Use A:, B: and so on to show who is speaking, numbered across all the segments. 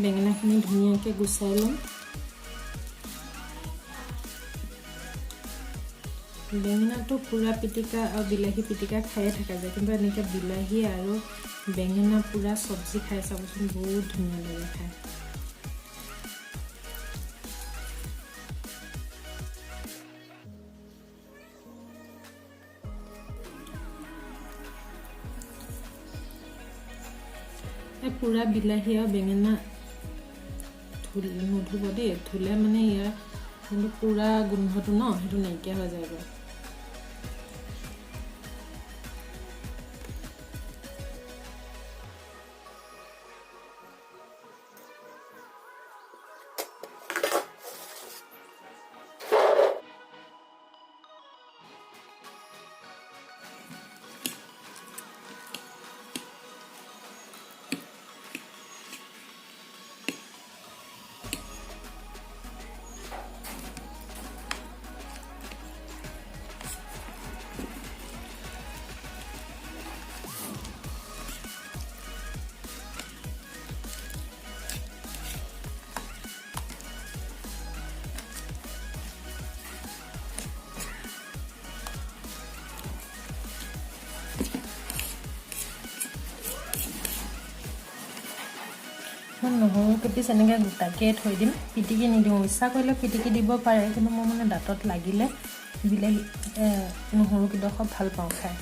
A: বেঙেনাখিনি ধুনীয়াকৈ গুচাই ল'ম। বেঙেনাটো পুৰা পিটিকা আৰু বিলাহী পিটিকা খায়ে থকা যায়, কিন্তু এনেকৈ বিলাহী আৰু বেঙেনা পুৰা চব্জি খাই চাবচোন, বহুত ধুনীয়া লাগে খাই। পুৰা বিলাহী আৰু বেঙেনা নুধুব দেই, ধুলে মানে ইয়াৰ কিন্তু পুৰা গোন্ধটো ন সেইটো নাইকিয়া হৈ যায়। নহৰু পিটিছ এনেকৈ গোটাকৈ থৈ দিম, পিটিকি নিদিওঁ। ইচ্ছা কৰিলে পিটিকি দিব পাৰে, কিন্তু মই মানে দাঁতত লাগিলে বিলাহী নহৰু কেইডোখৰ ভাল পাওঁ খাই।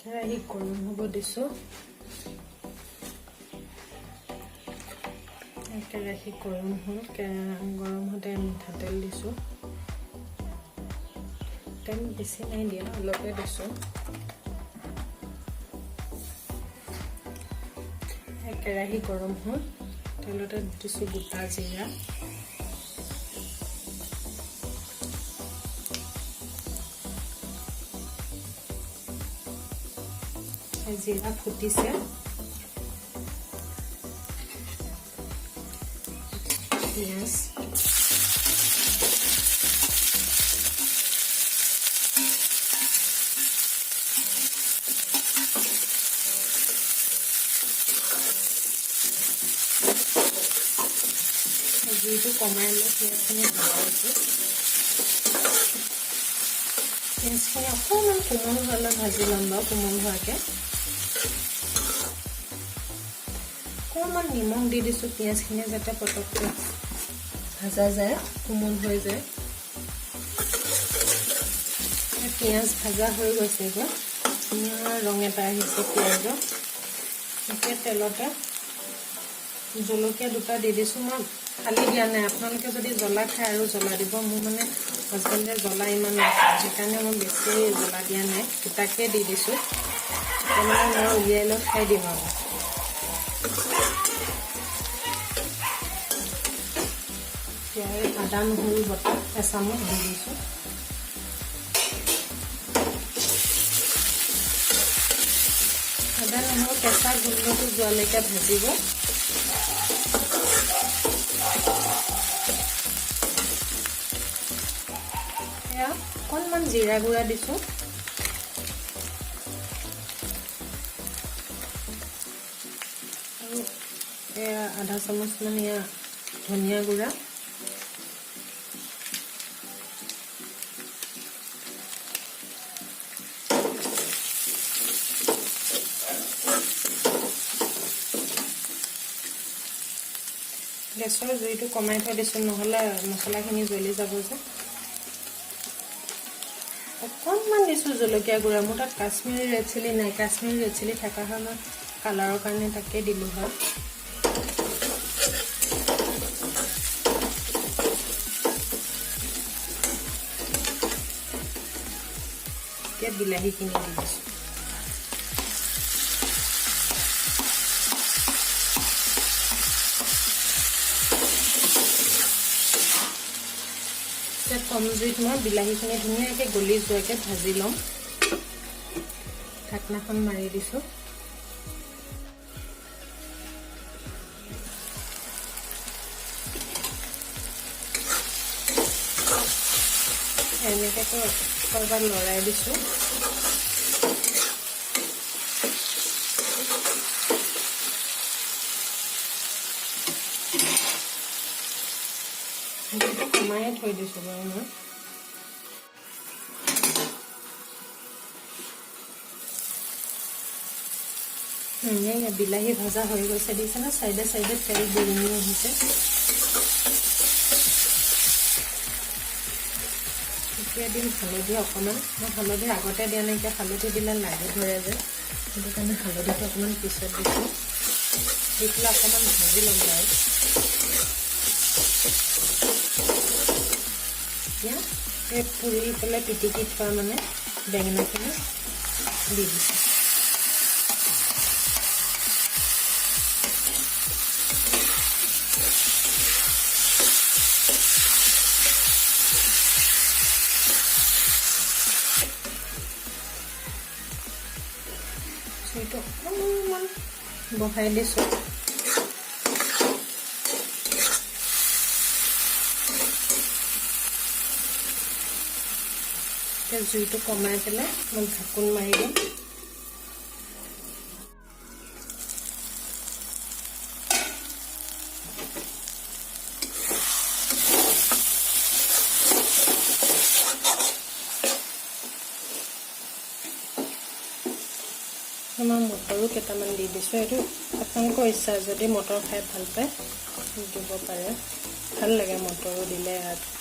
A: কেৰাহী গৰম হ'ব দিছোঁ। কেৰাহী গৰম হ'ল, গৰম হওঁতে মিঠাতেল দিছোঁ। তেল বেছি নাই দিয়া, অলপে দিছোঁ। কেৰাহী গৰম হ'ল, তেলতে দিছোঁ গোটা জিৰা, জিৰা ফুটিছে, পিঁয়াজ, জুইটো কমাই লৈ পিঁয়াজখিনি ভাজিছোঁ। পিঁয়াজখিনি অকণমান কোমল হোৱালৈ ভাজি ল'ম বাৰু, কোমল হোৱাকৈ। অকণমান নিমখ দি দিছোঁ পিঁয়াজখিনি যাতে পটককৈ ভাজা যায়, কোমল হৈ যায়। পিঁয়াজ ভাজা হৈ গৈছে, গৈ ধুনীয়া ৰং এটা আহিছে পিঁয়াজৰ। এতিয়া তেলতে জলকীয়া দুটা দি দিছোঁ। মই খালি দিয়া নাই, আপোনালোকে যদি জ্বলা খায় আৰু জ্বলা দিব। মোৰ মানে হাজবেণ্ডে জ্বলা ইমান নাখায়, সেইকাৰণে মই বেছি জ্বলা দিয়া নাই, গোটাকৈ দি দিছোঁ। তাৰমানে মই উলিয়াই লৈ খাই দিম আৰু। আদা নহৰু বটা এচামুচ দি দিছোঁ। আদা নহৰু কেঁচা গোন্ধটো যোৱালৈকে ভাজিব। এয়া অকণমান জিৰা গুড়া দিছোঁ। আৰু এয়া আধা চামুচ মান এয়া ধনিয়া গুড়া, গেছৰ জুইটো কমাই থৈ দিছোঁ, নহ'লে মছলাখিনি জ্বলি যাব যে। অকণমান দিছোঁ জলকীয়া গুড়া। মোৰ তাত কাশ্মীৰী ৰেড চিলি নাই, কাশ্মীৰী ৰেড চিলি থকা হয় মই কালাৰৰ কাৰণে তাকে দিলোঁ হয়। এতিয়া বিলাহীখিনি দি দিছোঁ। কম জুইত মই বিলাহীখিনি ধুনীয়াকৈ গলি যোৱাকৈ ভাজি ল'ম ঢাকনাখন মাৰি দিছোঁ এনেকৈ কৰবাত লৰাই দিছোঁ কমাই থৈ দিছোঁ বাৰু মই বিলাহী ভাজা হৈ গৈছে দিছে না চাইডে চাইডে তেল বুৰমি আহিছে এতিয়া দিম হালধি অকণমান মই হালধি আগতে দিয়া নাই এতিয়া হালধি দিলে লাগি ধৰে যে সেইটো কাৰণে হালধিটো অকণমান পিছত দিছোঁ দি পেলাই অকণমান ভাজি ল'ম আৰু এতিয়া এই পুৰি পেলাই পিটিকি থোৱা মানে বেঙেনাখিনি দি দিছোঁ এইটো অকণমান বহাই দিছোঁ এতিয়া জুইটো কমাই পেলাই মই ঢাকোন মাৰি দিম মই মটৰো কেইটামান দি দিছোঁ এইটো আপোনালোকৰ ইচ্ছা যদি মটৰ খাই ভাল পায় দিব পাৰে ভাল লাগে মটৰো দিলে ইয়াত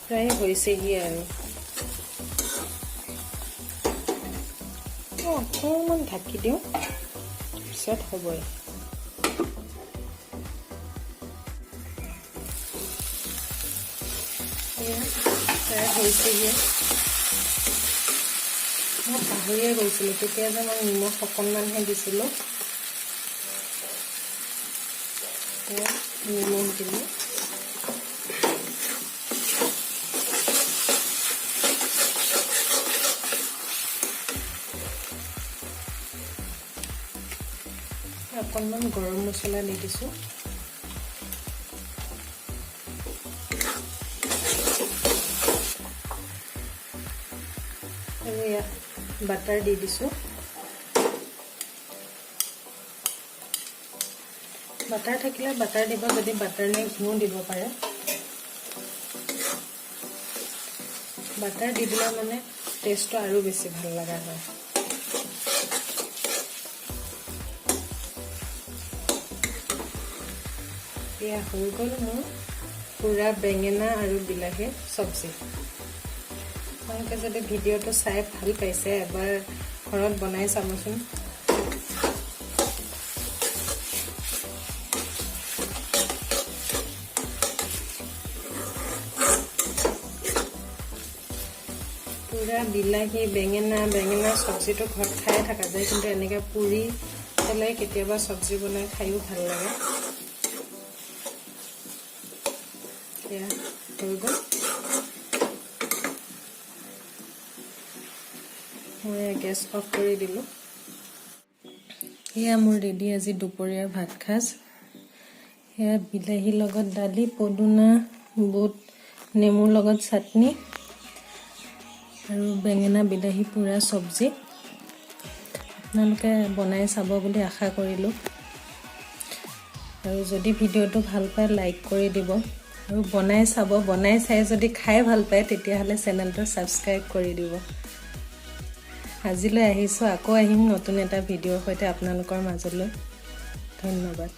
A: প্ৰায় হৈছেহি আৰু অকণমান ঢাকি দিওঁ পিছত হ'বই প্ৰায় হৈছেহি মই পাহৰিয়ে গৈছিলোঁ তেতিয়া যে মই নিমখ অকণমানহে দিছিলোঁ নিমখ দিলোঁ অকণমান গৰম মছলা দি দিছোঁ আৰু ইয়াত বাটাৰ দি দিছোঁ বাটাৰ থাকিলে বাটাৰ দিব যদি বাটাৰ নাই ঘিউ দিব পাৰে বাটাৰ দি দিলে মানে টেষ্টটো আৰু বেছি ভাল লগা হয় এয়া হৈ গ'ল মোৰ পুৰা বেঙেনা আৰু বিলাহীৰ চব্জি আপোনালোকে যদি ভিডিঅ'টো চাই ভাল পাইছে এবাৰ ঘৰত বনাই চাবচোন পুৰা বিলাহী বেঙেনা চব্জিটো ঘৰত খাই থকা যায় কিন্তু এনেকৈ পুৰি পেলাই কেতিয়াবা চব্জি বনাই খায়ো ভাল লাগে এয়া হৈ গ'ল মই গেছ অফ কৰি দিলোঁ এয়া মোৰ ৰেডি আজি দুপৰীয়াৰ ভাত সাজ এয়া বিলাহীৰ লগত দালি পদুনা বুট নেমুৰ লগত চাটনি আৰু বেঙেনা বিলাহী পুৰা চব্জি আপোনালোকে বনাই চাব বুলি আশা কৰিলোঁ আৰু যদি ভিডিঅ'টো ভাল পায় লাইক কৰি দিব আৰু বনাই চাব বনাই চাই যদি খাই ভাল পায় তেতিয়াহ'লে চেনেলটো ছাবস্ক্ৰাইব কৰি দিব আজিলৈ আহিছোঁ আকৌ আহিম নতুন এটা ভিডিঅ'ৰ সৈতে আপোনালোকৰ মাজলৈ ধন্যবাদ